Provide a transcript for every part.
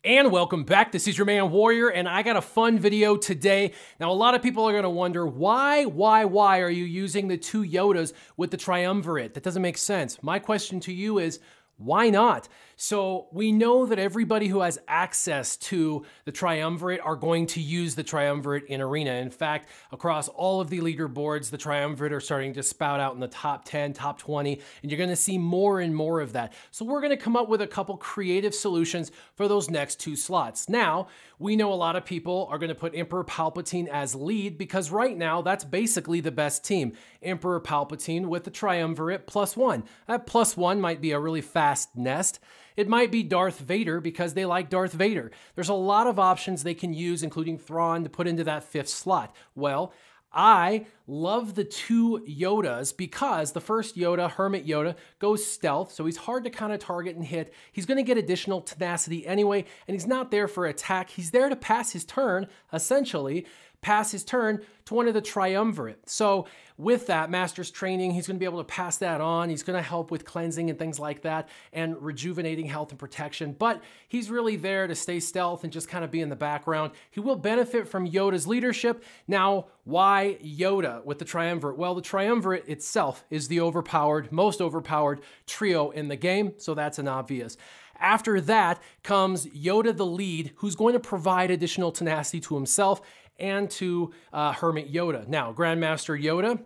And welcome back. This is your man Warrior, and I got a fun video today. Now, a lot of people are going to wonder, why are you using the two Yodas with the Triumvirate? That doesn't make sense. My question to you is, why not? So we know that everybody who has access to the Triumvirate are going to use the Triumvirate in Arena. In fact, across all of the leaderboards, the Triumvirate are starting to spout out in the top 10, top 20, and you're going to see more and more of that. So we're going to come up with a couple creative solutions for those next two slots. Now, we know a lot of people are going to put Emperor Palpatine as lead because right now that's basically the best team. Emperor Palpatine with the Triumvirate +1. That +1 might be a really fast nest. It might be Darth Vader because they like Darth Vader. There's a lot of options they can use, including Thrawn, to put into that 5th slot. Well, I love the two Yodas because the first Yoda, Hermit Yoda, goes stealth, so he's hard to kind of target and hit. He's going to get additional tenacity anyway, and he's not there for attack. He's there to pass his turn, essentially, pass his turn to one of the Triumvirate. So with that Master's Training, he's going to be able to pass that on. He's going to help with cleansing and things like that and rejuvenating health and protection, but he's really there to stay stealth and just kind of be in the background. He will benefit from Yoda's leadership. Now, why Yoda with the Triumvirate? Well, the Triumvirate itself is the most overpowered trio in the game, so that's an obvious. After that comes Yoda the lead, who's going to provide additional tenacity to himself and to Hermit Yoda. Now, Grandmaster Yoda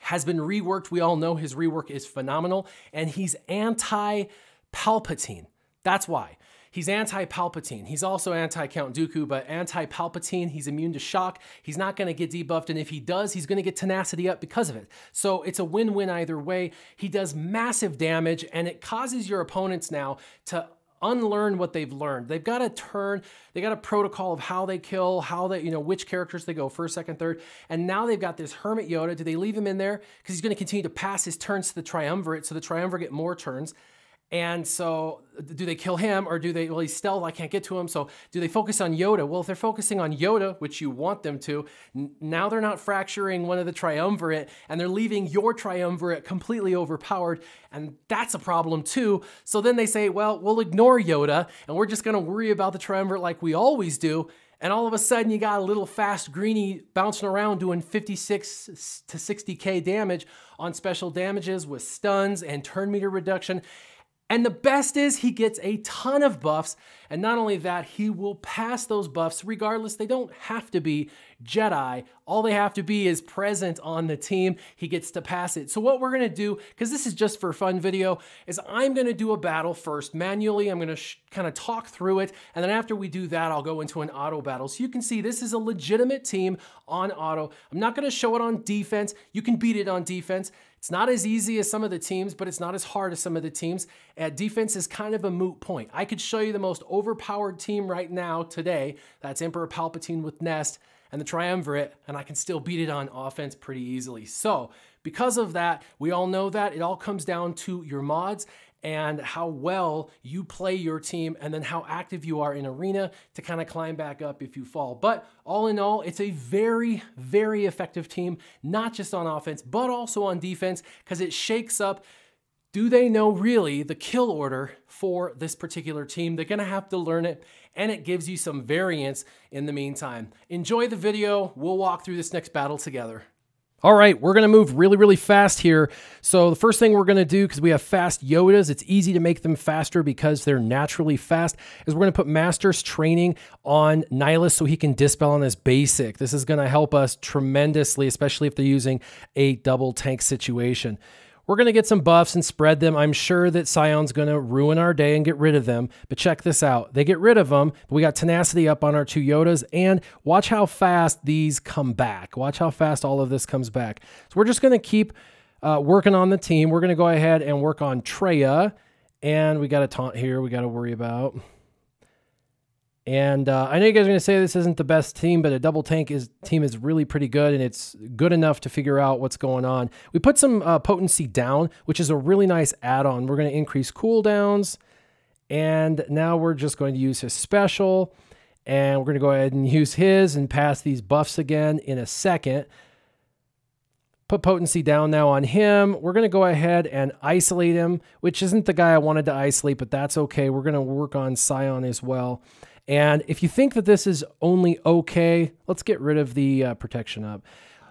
has been reworked. We all know his rework is phenomenal, and he's anti-Palpatine. That's why. He's anti-Palpatine. He's also anti-Count Dooku, but anti-Palpatine. He's immune to shock. He's not going to get debuffed, and if he does, he's going to get tenacity up because of it. So it's a win-win either way. He does massive damage, and it causes your opponents now to unlearn what they've learned. They've got a protocol of how they kill, which characters they go first, second, third, and now they've got this Hermit Yoda. Do they leave him in there? Because he's going to continue to pass his turns to the Triumvirate, so the Triumvirate get more turns. And so do they kill him, or do they, well, he's stealth, I can't get to him, so do they focus on Yoda? Well, if they're focusing on Yoda, which you want them to, now they're not fracturing one of the Triumvirate, and they're leaving your Triumvirate completely overpowered, and that's a problem too. So then they say, well, we'll ignore Yoda, and we're just gonna worry about the Triumvirate like we always do, and all of a sudden you got a little fast greenie bouncing around doing 56 to 60k damage on special damages with stuns and turn meter reduction. And the best is he gets a ton of buffs, and not only that, he will pass those buffs regardless. They don't have to be Jedi. All they have to be is present on the team. He gets to pass it. So what we're going to do, because this is just for fun video, is I'm going to do a battle first manually. I'm going to kind of talk through it, and then after we do that, I'll go into an auto battle. So you can see this is a legitimate team on auto. I'm not going to show it on defense. You can beat it on defense. It's not as easy as some of the teams, but it's not as hard as some of the teams. Defense is kind of a moot point. I could show you the most overpowered team right now today. That's Emperor Palpatine with Nest and the Triumvirate, and I can still beat it on offense pretty easily. So because of that, we all know that. It all comes down to your mods and how well you play your team, and then how active you are in Arena to kind of climb back up if you fall. But all in all, it's a very, very effective team, not just on offense, but also on defense, because it shakes up, do they know really the kill order for this particular team? They're gonna have to learn it, and it gives you some variance in the meantime. Enjoy the video. We'll walk through this next battle together. All right, we're going to move really, really fast here. So the first thing we're going to do, because we have fast Yodas, it's easy to make them faster because they're naturally fast, is we're going to put Master's Training on Nihilus so he can dispel on his basic. This is going to help us tremendously, especially if they're using a double tank situation. We're going to get some buffs and spread them. I'm sure that Scion's going to ruin our day and get rid of them. But check this out. They get rid of them, but we got tenacity up on our two Yodas. And watch how fast these come back. Watch how fast all of this comes back. So we're just going to keep working on the team. We're going to go ahead and work on Traya. And we got a taunt here we got to worry about. And I know you guys are going to say this isn't the best team, but a double tank team is really pretty good, and it's good enough to figure out what's going on. We put some potency down, which is a really nice add-on. We're going to increase cooldowns, and now we're just going to use his special, and we're going to go ahead and use his and pass these buffs again in a second. put potency down now on him. We're going to go ahead and isolate him, which isn't the guy I wanted to isolate, but that's okay. We're going to work on Scion as well. And if you think that this is only okay, let's get rid of the protection up.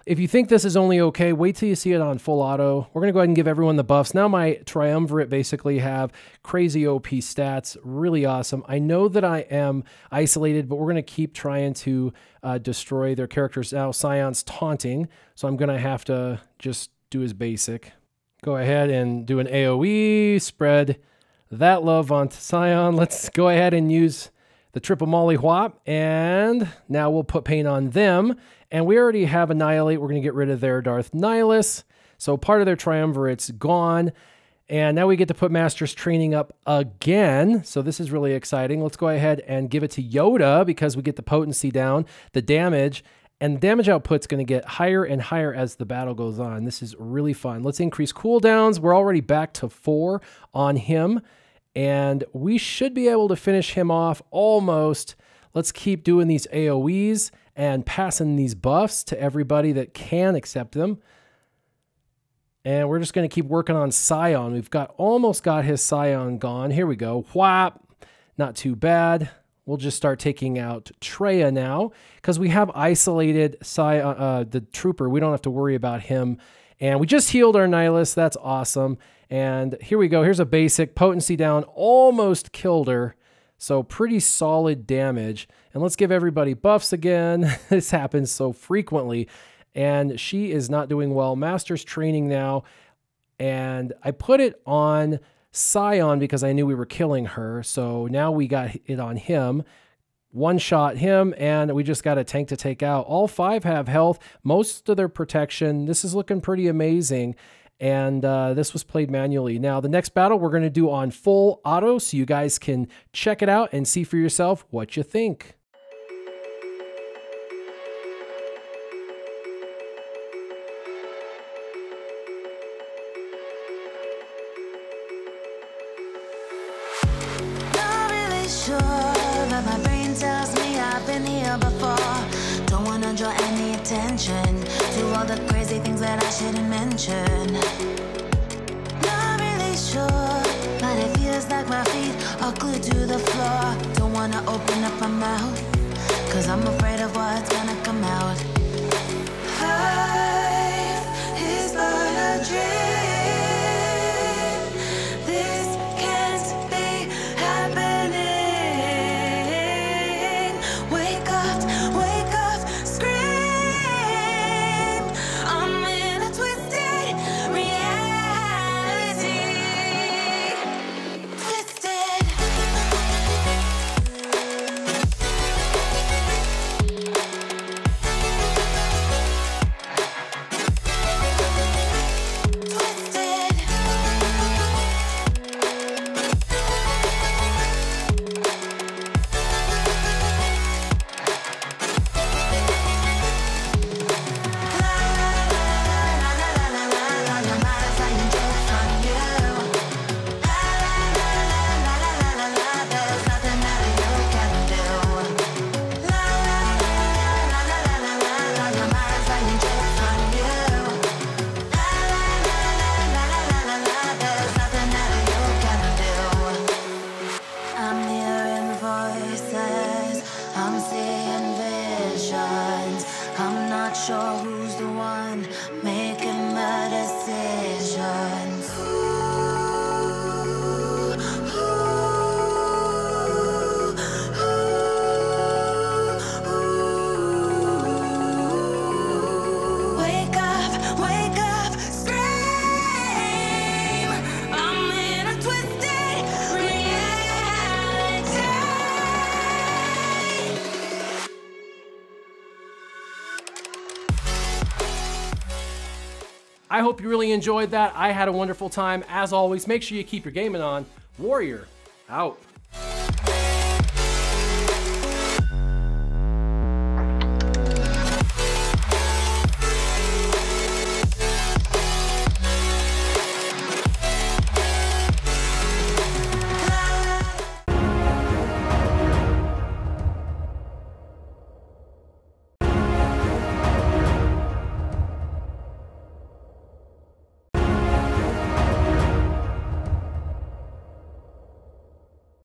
If you think this is only okay, wait till you see it on full auto. We're going to go ahead and give everyone the buffs. Now my Triumvirate basically have crazy OP stats. Really awesome. I know that I am isolated, but we're going to keep trying to destroy their characters. Now Scion's taunting, so I'm going to have to just do his basic. Go ahead and do an AoE, spread that love onto Scion. Let's go ahead and use the triple molly whop, and now we'll put paint on them. And we already have Annihilate. We're going to get rid of their Darth Nihilus. So part of their Triumvirate's gone. And now we get to put Master's Training up again. So this is really exciting. Let's go ahead and give it to Yoda because we get the potency down, the damage, and the damage output's going to get higher and higher as the battle goes on. This is really fun. Let's increase cooldowns. We're already back to 4 on him. And we should be able to finish him off almost. Let's keep doing these AoEs and passing these buffs to everybody that can accept them. And we're just going to keep working on Scion. We've almost got his Scion gone. Here we go. Whap. Not too bad. We'll just start taking out Traya now because we have isolated Scion, the trooper. We don't have to worry about him. And we just healed our Nihilus. That's awesome. And here we go. Here's a basic. Potency down. Almost killed her. So pretty solid damage. And let's give everybody buffs again. This happens so frequently. And she is not doing well. Master's Training now. And I put it on Scion because I knew we were killing her. So now we got it on him. One shot him, and we just got a tank to take out. All 5 have health. Most of their protection. This is looking pretty amazing. And this was played manually. Now, the next battle we're going to do on full auto, so you guys can check it out and see for yourself what you think. Not really sure, but my brain tells me I've been here before. Don't want to draw any attention to all the crazy things that I shouldn't mention. Not really sure, but it feels like my feet are glued to the floor. Don't want to open up my mouth, cause I'm afraid of what's gonna come out. Life is but a dream. This can't be happening. Wake up, scream. I'm in a twisted reality. Twisted. Sure who's the one making the decisions. Wake up, scream. I'm in a twisted reality. I hope you really enjoyed that. I had a wonderful time. As always, make sure you keep your gaming on. Warrior, out.